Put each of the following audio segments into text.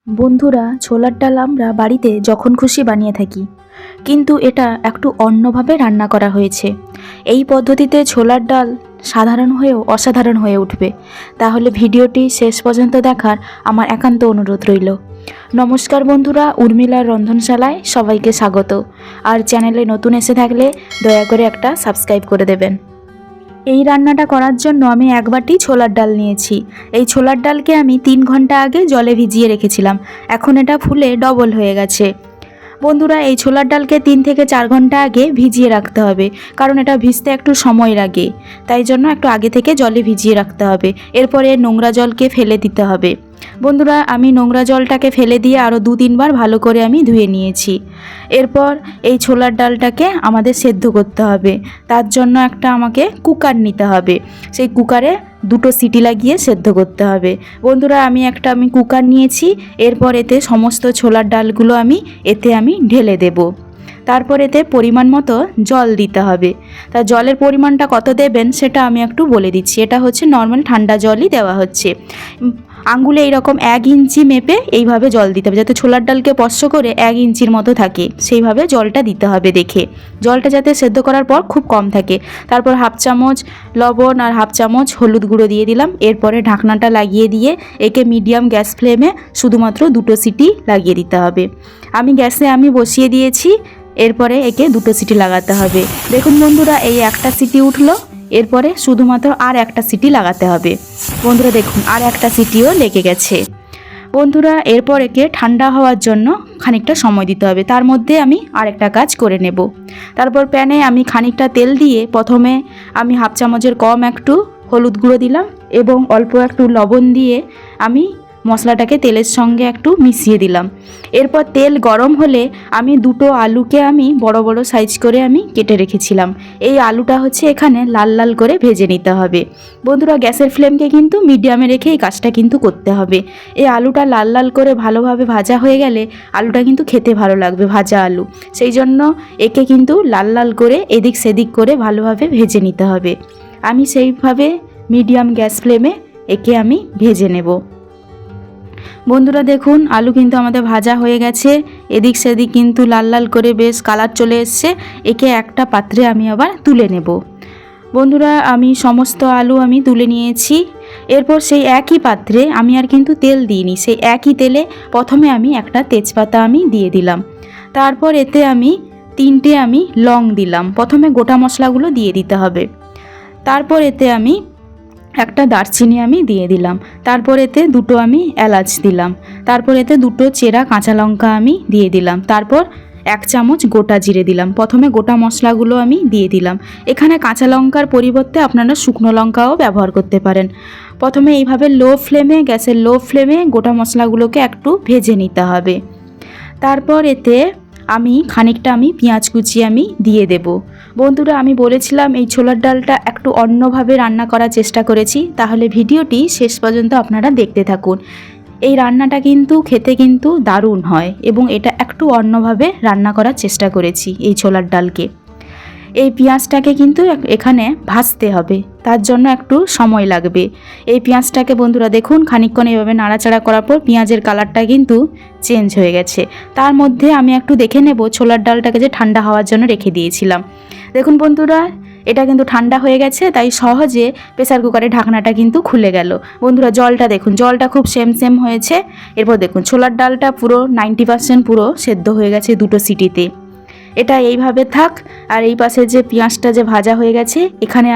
বন্ধুরা, ছোলার ডাল আমরা বাড়িতে যখন খুশি বানিয়ে থাকি, কিন্তু এটা একটু অন্যভাবে রান্না করা হয়েছে। এই পদ্ধতিতে ছোলার ডাল সাধারণ হয়েও অসাধারণ হয়ে উঠবে। তাহলে ভিডিওটি শেষ পর্যন্ত দেখার আমার একান্ত অনুরোধ রইল। নমস্কার বন্ধুরা, উর্মিলার রন্ধনশালায় সবাইকে স্বাগত। আর চ্যানেলে নতুন এসে থাকলে দয়া করে একটা সাবস্ক্রাইব করে দেবেন। এই রান্নাটা করার জন্য আমি এক বাটি ছোলার ডাল নিয়েছি। এই ছোলার ডালকে আমি 3 ঘন্টা আগে জলে ভিজিয়ে রেখেছিলাম। এখন এটা ফুলে ডবল হয়ে গেছে। বন্ধুরা, এই ছোলার ডালকে 3 থেকে 4 ঘন্টা আগে ভিজিয়ে রাখতে হবে, কারণ এটা ভিজতে একটু সময় লাগে। তাই জন্য একটু আগে থেকে জলে ভিজিয়ে রাখতে হবে। এরপরে নোংরা জলকে ফেলে দিতে হবে। বন্ধুরা, আমি নোংরা জলটাকে ফেলে দিয়ে আরও 2-3 বার ভালো করে আমি ধুয়ে নিয়েছি। এরপর এই ছোলার ডালটাকে আমাদের সেদ্ধ করতে হবে। তার জন্য আমাকে কুকার নিতে হবে। সেই কুকারে 2টো সিটি লাগিয়ে সেদ্ধ করতে হবে। বন্ধুরা, আমি কুকার নিয়েছি। এরপর এতে সমস্ত ছোলার ডালগুলো এতে ঢেলে দেব। তারপর এতে পরিমাণ মতো জল দিতে হবে। তা জলের পরিমাণটা কত দেবেন সেটা আমি একটু বলে দিচ্ছি। এটা হচ্ছে নর্মাল ঠান্ডা জলই দেওয়া হচ্ছে। আঙ্গুলে এইরকম 1 ইঞ্চি মেপে এইভাবে জল দিতে হবে, যাতে ছোলার ডালকে স্পর্শ করে 1 ইঞ্চির মতো থাকে, সেইভাবে জলটা দিতে হবে দেখে। জলটা যাতে সেদ্ধ করার পর খুব কম থাকে। তারপর 1/2 চামচ লবণ আর 1/2 চামচ হলুদ গুঁড়ো দিয়ে দিলাম। এরপরে ঢাকনাটা লাগিয়ে দিয়ে একে মিডিয়াম গ্যাস ফ্লেমে শুধুমাত্র 2টো সিটি লাগিয়ে দিতে হবে। গ্যাসে বসিয়ে দিয়েছি। এরপরে একে 2টো সিটি লাগাতে হবে। দেখুন বন্ধুরা, এই একটা সিটি উঠলো। এরপরে শুধুমাত্র আর একটা সিটি লাগাতে হবে। বন্ধুরা দেখুন, আর একটা সিটিও লেগে গেছে। বন্ধুরা, এরপর একে ঠান্ডা হওয়ার জন্য খানিকটা সময় দিতে হবে। তার মধ্যে আমি আরেকটা কাজ করে নেব। তারপর প্যানে খানিকটা তেল দিয়ে প্রথমে 1/2 চামচের কম একটু হলুদ গুঁড়ো দিলাম এবং অল্প একটু লবণ দিয়ে মশলাটাকে তেলের সঙ্গে একটু মিশিয়ে দিলাম। এরপর তেল গরম হলে 2টো আলুকে বড় বড় সাইজ করে কেটে রেখেছিলাম। এই আলুটা হচ্ছে এখানে লাল লাল করে ভেজে নিতে হবে। বন্ধুরা, গ্যাসের ফ্লেমকে কিন্তু মিডিয়ামে রেখে এই কাজটা কিন্তু করতে হবে। এই আলুটা লাল লাল করে ভালোভাবে ভাজা হয়ে গেলে আলুটা কিন্তু খেতে ভালো লাগবে, ভাজা আলু। সেই জন্য একে কিন্তু লাল লাল করে এদিক সেদিক করে ভালোভাবে ভেজে নিতে হবে। সেইভাবে মিডিয়াম গ্যাস ফ্লেমে একে ভেজে নেব। বন্ধুরা দেখুন, আলু কিন্তু আমাদের ভাজা হয়ে গেছে। এদিক সেদিক কিন্তু লাল লাল করে বেশ কালার চলে এসছে। একে একটা পাত্রে আবার তুলে নেব। বন্ধুরা, সমস্ত আলু তুলে নিয়েছি। এরপর সেই একই পাত্রে আর কিন্তু তেল দিইনি। সেই একই তেলে প্রথমে একটা তেজপাতা দিয়ে দিলাম। তারপর এতে 3টে লং দিলাম। প্রথমে গোটা মশলাগুলো দিয়ে দিতে হবে। তারপর এতে একটা দারচিনি দিয়ে দিলাম। তারপর এতে 2টো এলাচ দিলাম। তারপর এতে 2টো চেরা কাঁচা লঙ্কা দিয়ে দিলাম। তারপর 1 চামচ গোটা জিরে দিলাম। প্রথমে গোটা মশলাগুলো দিয়ে দিলাম। এখানে কাঁচা লঙ্কার পরিবর্তে আপনারা শুকনো লঙ্কাও ব্যবহার করতে পারেন। প্রথমে এইভাবে গ্যাসের লো ফ্লেমে গোটা মশলাগুলোকে একটু ভেজে নিতে হবে। তারপর এতে খানিকটা পেঁয়াজ কুচি দিয়ে দেব। বন্ধুরা, বলেছিলাম এই ছোলার ডালটা একটু অন্যভাবে রান্না করার চেষ্টা করেছি। তাহলে ভিডিওটি শেষ পর্যন্ত আপনারা দেখতে থাকুন। এই রান্নাটা কিন্তু খেতে কিন্তু দারুণ হয় এবং এটা একটু অন্যভাবে রান্না করার চেষ্টা করেছি এই ছোলার ডালকে। এই পেঁয়াজটাকে কিন্তু এখানে ভাজতে হবে, তার জন্য একটু সময় লাগবে। এই পেঁয়াজটাকে বন্ধুরা দেখুন, খানিকক্ষণ এভাবে নাড়াচাড়া করার পর পেঁয়াজের কালারটা কিন্তু চেঞ্জ হয়ে গেছে। তার মধ্যে একটু দেখে নেব ছোলার ডালটাকে যে ঠান্ডা হওয়ার জন্য রেখে দিয়েছিলাম। দেখুন বন্ধুরা, এটা কিন্তু ঠান্ডা হয়ে গেছে, তাই সহজে প্রেসার কুকারের ঢাকনাটা কিন্তু খুলে গেল। বন্ধুরা, জলটা দেখুন, জলটা খুব সেম হয়েছে। এরপর দেখুন ছোলার ডালটা পুরো 90% পুরো সেদ্ধ হয়ে গেছে 2টো সিটিতে। এটা এইভাবে থাক। আর এই পাশে যে পেঁয়াজটা যে ভাজা হয়ে গেছে, এখানে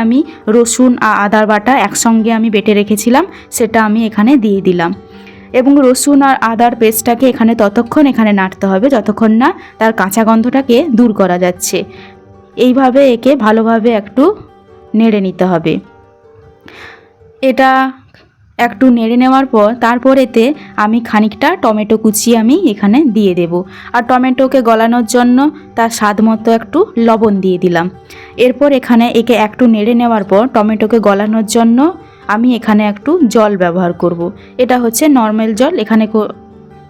রসুন আর আদার বাটা একসঙ্গে বেটে রেখেছিলাম, সেটা এখানে দিয়ে দিলাম। এবং রসুন আর আদার পেস্টটাকে ততক্ষণ নাড়তে হবে যতক্ষণ না তার কাঁচা গন্ধটাকে দূর করা যাচ্ছে। এইভাবে একে ভালোভাবে একটু নেড়ে নিতে হবে। এটা একটু নেড়ে নেওয়ার পর তারপর এতে খানিকটা টমেটো কুচি এখানে দিয়ে দেব। আর টমেটোকে গলানোর জন্য তার স্বাদ মতো একটু লবণ দিয়ে দিলাম। এরপর একে একটু নেড়ে নেওয়ার পর টমেটোকে গলানোর জন্য এখানে একটু জল ব্যবহার করব। এটা হচ্ছে নর্মাল জল। এখানে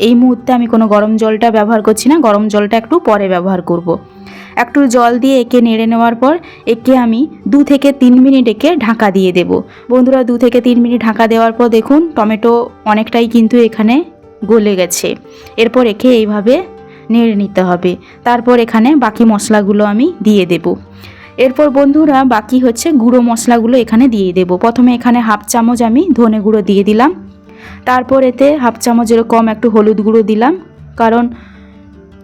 এই মুহূর্তে কোনো গরম জলটা ব্যবহার করছি না, গরম জলটা একটু পরে ব্যবহার করব। একটু জল দিয়ে একে নেড়ে নেওয়ার পর একে 2 থেকে 3 মিনিট একে ঢাকা দিয়ে দেব। বন্ধুরা, 2 থেকে 3 মিনিট ঢাকা দেওয়ার পর দেখুন টমেটো অনেকটাই কিন্তু এখানে গলে গেছে। এরপর একে এইভাবে নেড়ে নিতে হবে। তারপর এখানে বাকি মশলাগুলো আমি দিয়ে দেব। এরপর বন্ধুরা বাকি হচ্ছে গুঁড়ো মশলাগুলো এখানে দিয়ে দেব। প্রথমে এখানে হাফ চামচ আমি ধনে গুঁড়ো দিয়ে দিলাম। তারপর এতে হাফ চামচেরও কম একটু হলুদ গুঁড়ো দিলাম, কারণ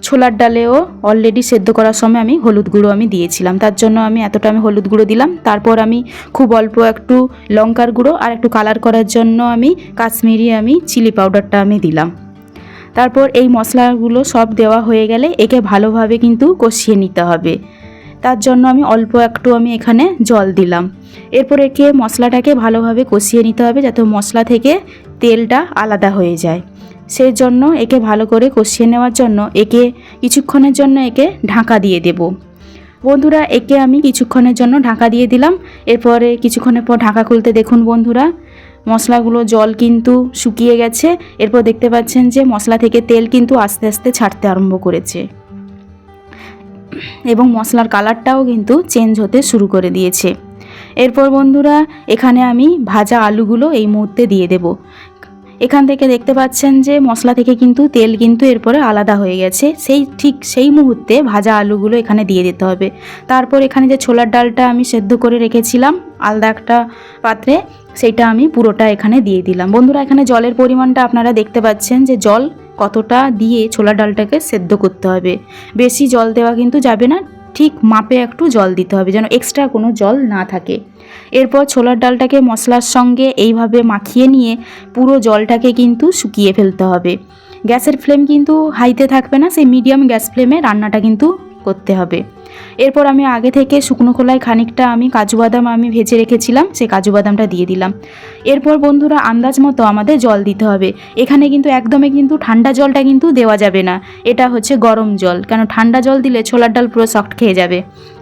ছোলার ডালেও অলরেডি সেদ্ধ করার সময় আমি হলুদ গুঁড়ো আমি দিয়েছিলাম, তার জন্য আমি এতটা আমি হলুদ গুঁড়ো দিলাম। তারপর আমি খুব অল্প একটু লঙ্কার গুঁড়ো আর একটু কালার করার জন্য আমি কাশ্মীরি চিলি পাউডারটা আমি দিলাম। তারপর এই মশলাগুলো সব দেওয়া হয়ে গেলে একে ভালোভাবে কিন্তু কষিয়ে নিতে হবে। তার জন্য আমি অল্প একটু এখানে জল দিলাম। এরপর একে মশলাটাকে ভালোভাবে কষিয়ে নিতে হবে, যাতে মশলা থেকে তেলটা আলাদা হয়ে যায়। সেই জন্য একে ভালো করে কষিয়ে নেওয়ার জন্য একে কিছুক্ষণের জন্য একে ঢাকা দিয়ে দেব। বন্ধুরা একে আমি কিছুক্ষণের জন্য ঢাকা দিয়ে দিলাম। এরপরে কিছুক্ষণের পর ঢাকা খুলতে দেখুন বন্ধুরা মশলাগুলো জল কিন্তু শুকিয়ে গেছে। এরপর দেখতে পাচ্ছেন যে মশলা থেকে তেল কিন্তু আস্তে আস্তে ছাড়তে আরম্ভ করেছে এবং মশলার কালারটাও কিন্তু চেঞ্জ হতে শুরু করে দিয়েছে। এরপর বন্ধুরা এখানে আমি ভাজা আলুগুলো এই মুহূর্তে দিয়ে দেব। এখান থেকে দেখতে পাচ্ছেন যে মশলা থেকে কিন্তু তেল কিন্তু এরপরে আলাদা হয়ে গেছে। সেই মুহূর্তে ভাজা আলুগুলো এখানে দিয়ে দিতে হবে। তারপর এখানে যে ছোলার ডালটা আমি সেদ্ধ করে রেখেছিলাম আলাদা একটা পাত্রে, সেইটা আমি পুরোটা এখানে দিয়ে দিলাম। বন্ধুরা এখানে জলের পরিমাণটা আপনারা দেখতে পাচ্ছেন যে জল কতটা দিয়ে ছোলার ডালটাকে সেদ্ধ করতে হবে। বেশি জল দেওয়া কিন্তু যাবে না, ঠিক মাপে একটু জল দিতে হবে যেন এক্সট্রা কোনো জল না থাকে। এরপর ছোলার ডালটাকে মশলার সঙ্গে এইভাবে মাখিয়ে নিয়ে পুরো জলটাকে কিন্তু শুকিয়ে ফেলতে হবে। গ্যাসের ফ্লেম কিন্তু হাইতে থাকবে না, সেই মিডিয়াম গ্যাস ফ্লেমে রান্নাটা কিন্তু করতে হবে। এরপর আমি আগে থেকে শুকনো খোলায় খানিকটা কাজু বাদাম ভেজে রেখেছিলাম, সেই কাজু বাদামটা দিয়ে দিলাম। এরপর বন্ধুরা আন্দাজ মতো আমাদের জল দিতে হবে। এখানে কিন্তু একদমই কিন্তু ঠান্ডা জলটা কিন্তু দেওয়া যাবে না, এটা হচ্ছে গরম জল, কেন ঠান্ডা জল দিলে ছোলার ডাল পুরো সফট খেয়ে যাবে।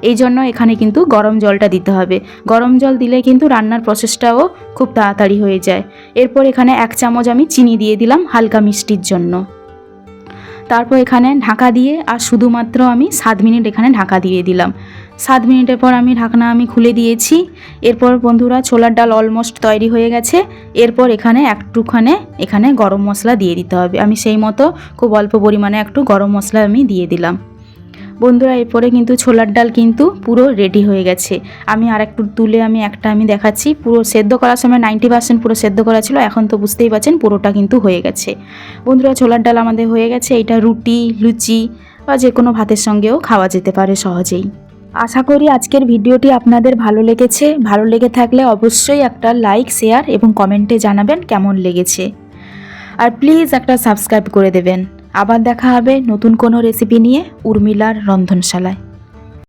এই জন্য এখানে কিন্তু গরম জলটা দিতে হবে। গরম জল দিলে কিন্তু রান্নার প্রসেসটাও খুব তাড়াতাড়ি হয়ে যায়। এরপর এখানে 1 চামচ আমি চিনি দিয়ে দিলাম হালকা মিষ্টির জন্য। তারপর এখানে ঢাকা দিয়ে আর শুধুমাত্র আমি 7 মিনিট এখানে ঢাকা দিয়ে দিলাম। 7 মিনিটের পর ঢাকনা খুলে দিয়েছি। এরপর বন্ধুরা ছোলার ডাল অলমোস্ট তৈরি হয়ে গেছে। এরপর এখানে একটুখানে এখানে গরম মশলা দিয়ে দিতে হবে। আমি সেই মতো খুব অল্প পরিমাণে একটু গরম মশলা দিয়ে দিলাম। বন্ধুরা এরপরে কিন্তু ছোলার ডাল কিন্তু পুরো রেডি হয়ে গেছে। আমি আর একটু তুলে একটা দেখাচ্ছি। পুরো সেদ্ধ করার সময় 90% পুরো সেদ্ধ করা ছিল, এখন তো বুঝতেই পারছেন পুরোটা কিন্তু হয়ে গেছে। বন্ধুরা ছোলার ডাল আমাদের হয়ে গেছে। এটা রুটি, লুচি বা যে কোনো ভাতের সঙ্গেও খাওয়া যেতে পারে সহজেই। আশা করি আজকের ভিডিওটি আপনাদের ভালো লেগেছে। ভালো লেগে থাকলে অবশ্যই একটা লাইক, শেয়ার এবং কমেন্টে জানাবেন কেমন লেগেছে। আর প্লিজ একটা সাবস্ক্রাইব করে দেবেন। আবার দেখা হবে নতুন কোনো রেসিপি নিয়ে উর্মিলার রন্ধনশালায়।